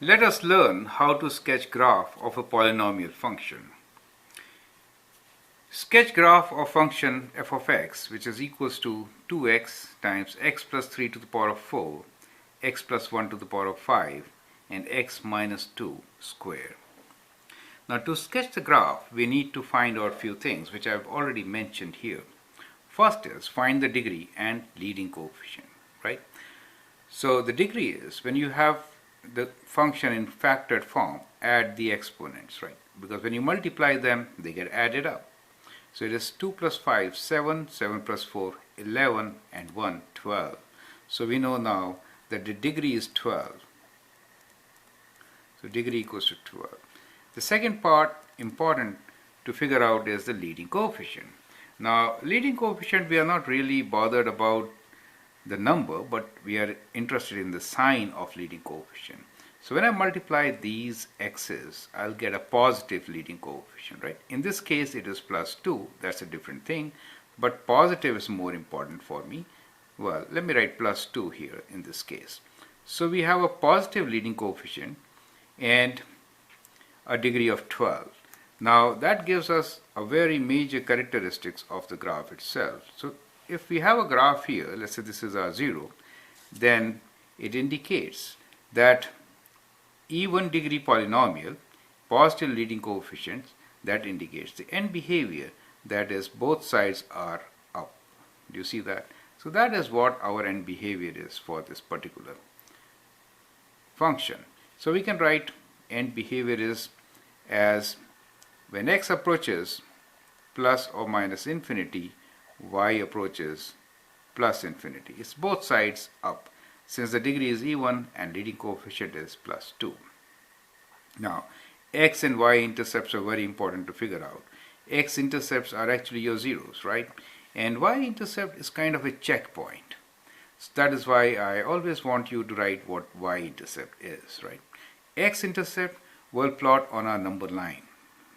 Let us learn how to sketch graph of a polynomial function. Sketch graph of function f of x, which is equals to 2x times x plus 3 to the power of 4, x plus 1 to the power of 5, and x minus 2 square. Now to sketch the graph, we need to find out few things which I have already mentioned here. First is find the degree and leading coefficient, right? So the degree is when you have the function in factored form, add the exponents, right? Because when you multiply them, they get added up. So it is 2 plus 5, 7, 7 plus 4, 11, and 1, 12. So we know now that the degree is 12. So degree equals to 12. The second part important to figure out is the leading coefficient. Now leading coefficient, we are not really bothered about the number, but we are interested in the sign of leading coefficient. So when I multiply these x's, I'll get a positive leading coefficient, right? In this case, it is plus 2. That's a different thing, but positive is more important for me. Well, let me write plus 2 here in this case. So we have a positive leading coefficient and a degree of 12. Now that gives us a very major characteristics of the graph itself. So if we have a graph here, let's say this is our 0, then it indicates that even degree polynomial, positive leading coefficients, that indicates the end behavior, that is both sides are up. Do you see that? So that is what our end behavior is for this particular function. So we can write end behavior is as when x approaches plus or minus infinity, y approaches plus infinity. It's both sides up, since the degree is even and leading coefficient is plus 2. Now, x and y intercepts are very important to figure out. X intercepts are actually your zeros, right? And y intercept is kind of a checkpoint. So that is why I always want you to write what y intercept is, right? X intercept will plot on our number line,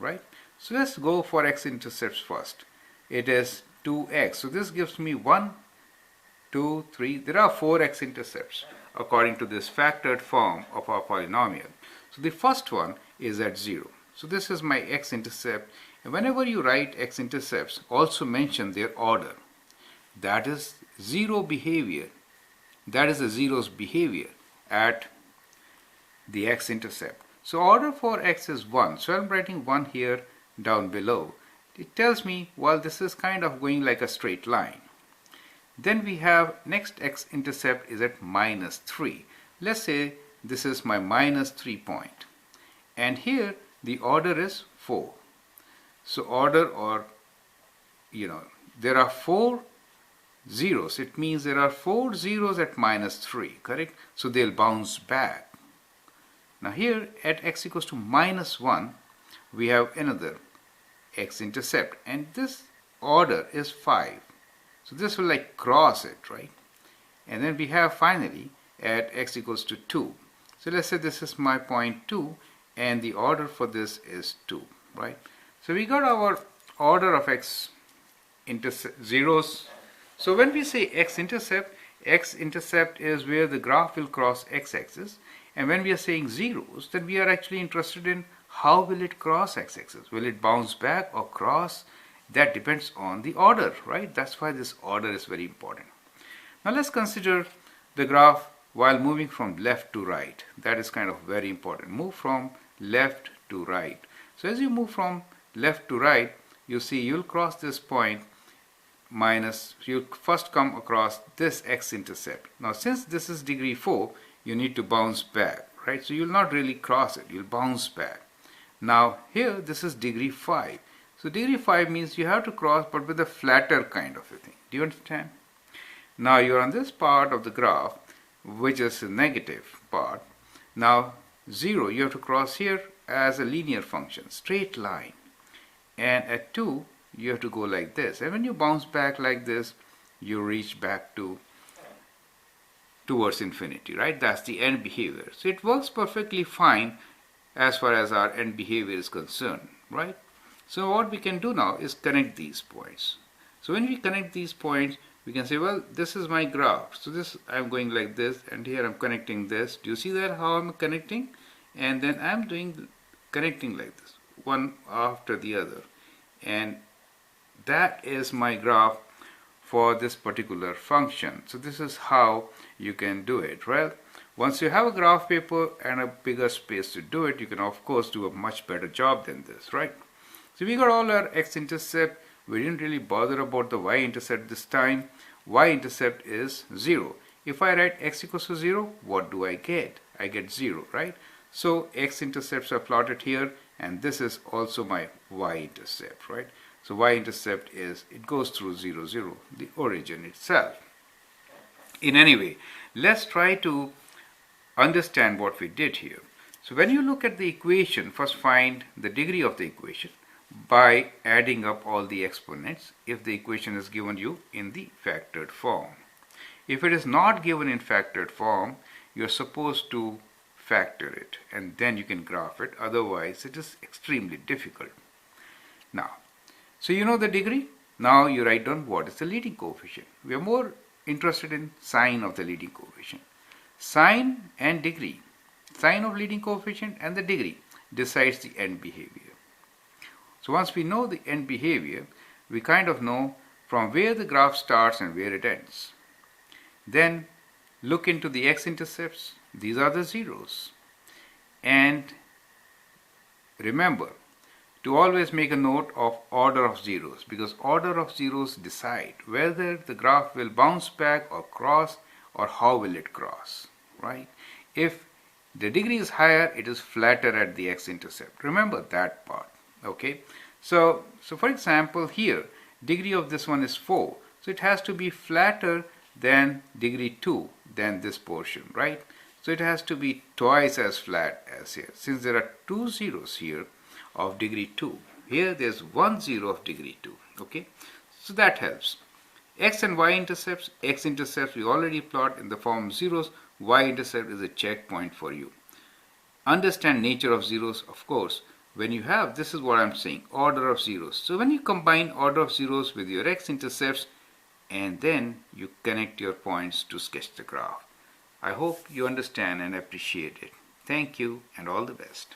right? So let's go for x intercepts first. It is 2x. So this gives me 1, 2, 3. There are 4 x-intercepts according to this factored form of our polynomial. So the first one is at 0. So this is my x-intercept. And whenever you write x-intercepts, also mention their order. That is 0 behavior. That is the zero's behavior at the x-intercept. So order for x is 1. So I'm writing 1 here down below. It tells me, well, this is kind of going like a straight line. Then we have next x-intercept is at minus 3. Let's say this is my minus 3 point. And here the order is 4. So order, or there are 4 zeros. It means there are 4 zeros at minus 3, correct? So they'll bounce back. Now here at x equals to minus 1, we have another x-intercept, and this order is 5. So this will like cross it, right? And then we have finally at x equals to 2. So let's say this is my point 2, and the order for this is 2, right? So we got our order of x zeros. So when we say x-intercept is where the graph will cross x-axis. And when we are saying zeros, then we are actually interested in how will it cross x-axis? Will it bounce back or cross? That depends on the order, right? That's why this order is very important. Now let's consider the graph while moving from left to right. That is kind of very important. Move from left to right. So as you move from left to right, you see you'll cross this point minus, you'll first come across this x-intercept. Now since this is degree 4, you need to bounce back, right? So you'll not really cross it, you'll bounce back. Now here this is degree 5. So degree 5 means you have to cross, but with a flatter kind of a thing. Do you understand? Now you're on this part of the graph, which is the negative part. Now 0, you have to cross here as a linear function, straight line. And at 2, you have to go like this. And when you bounce back like this, you reach back towards infinity, right? That's the end behavior. So it works perfectly fine as far as our end behavior is concerned, right? So what we can do now is connect these points. So when we connect these points, we can say, well, this is my graph. So this, I'm going like this, and here I'm connecting this. Do you see that how I'm connecting? and then I'm doing connecting like this, one after the other, and that is my graph for this particular function. So this is how you can do it. Well, once you have a graph paper and a bigger space to do it, you can of course do a much better job than this, right? So we got all our x-intercept. We didn't really bother about the y-intercept this time. Y-intercept is 0. If I write x equals to 0, what do I get? I get 0, right? So x-intercepts are plotted here, and this is also my y-intercept, right? So y-intercept is, it goes through 0, 0, the origin itself. In any way, let's try to understand what we did here. So when you look at the equation, first find the degree of the equation by adding up all the exponents if the equation is given you in the factored form. If it is not given in factored form, you're supposed to factor it and then you can graph it. Otherwise, it is extremely difficult. Now, so you know the degree. Now you write down what is the leading coefficient. We are more interested in sign of the leading coefficient. Sign and degree. Sign of leading coefficient and the degree decides the end behavior. So once we know the end behavior, we kind of know from where the graph starts and where it ends. Then look into the x-intercepts. These are the zeros. And remember to always make a note of order of zeros, because order of zeros decide whether the graph will bounce back or cross, or how will it cross, right? If the degree is higher, it is flatter at the x-intercept. Remember that part, okay? So for example, here, degree of this one is 4. So it has to be flatter than degree 2, than this portion, right? So it has to be twice as flat as here. Since there are 2 zeros here of degree 2, here there's 1 zero of degree 2, okay? So that helps. X and y-intercepts, x-intercepts we already plot in the form of zeros, y-intercept is a checkpoint for you. Understand nature of zeros, of course. When you have, this is what I'm saying, order of zeros. So when you combine order of zeros with your x-intercepts, and then you connect your points to sketch the graph. I hope you understand and appreciate it. Thank you and all the best.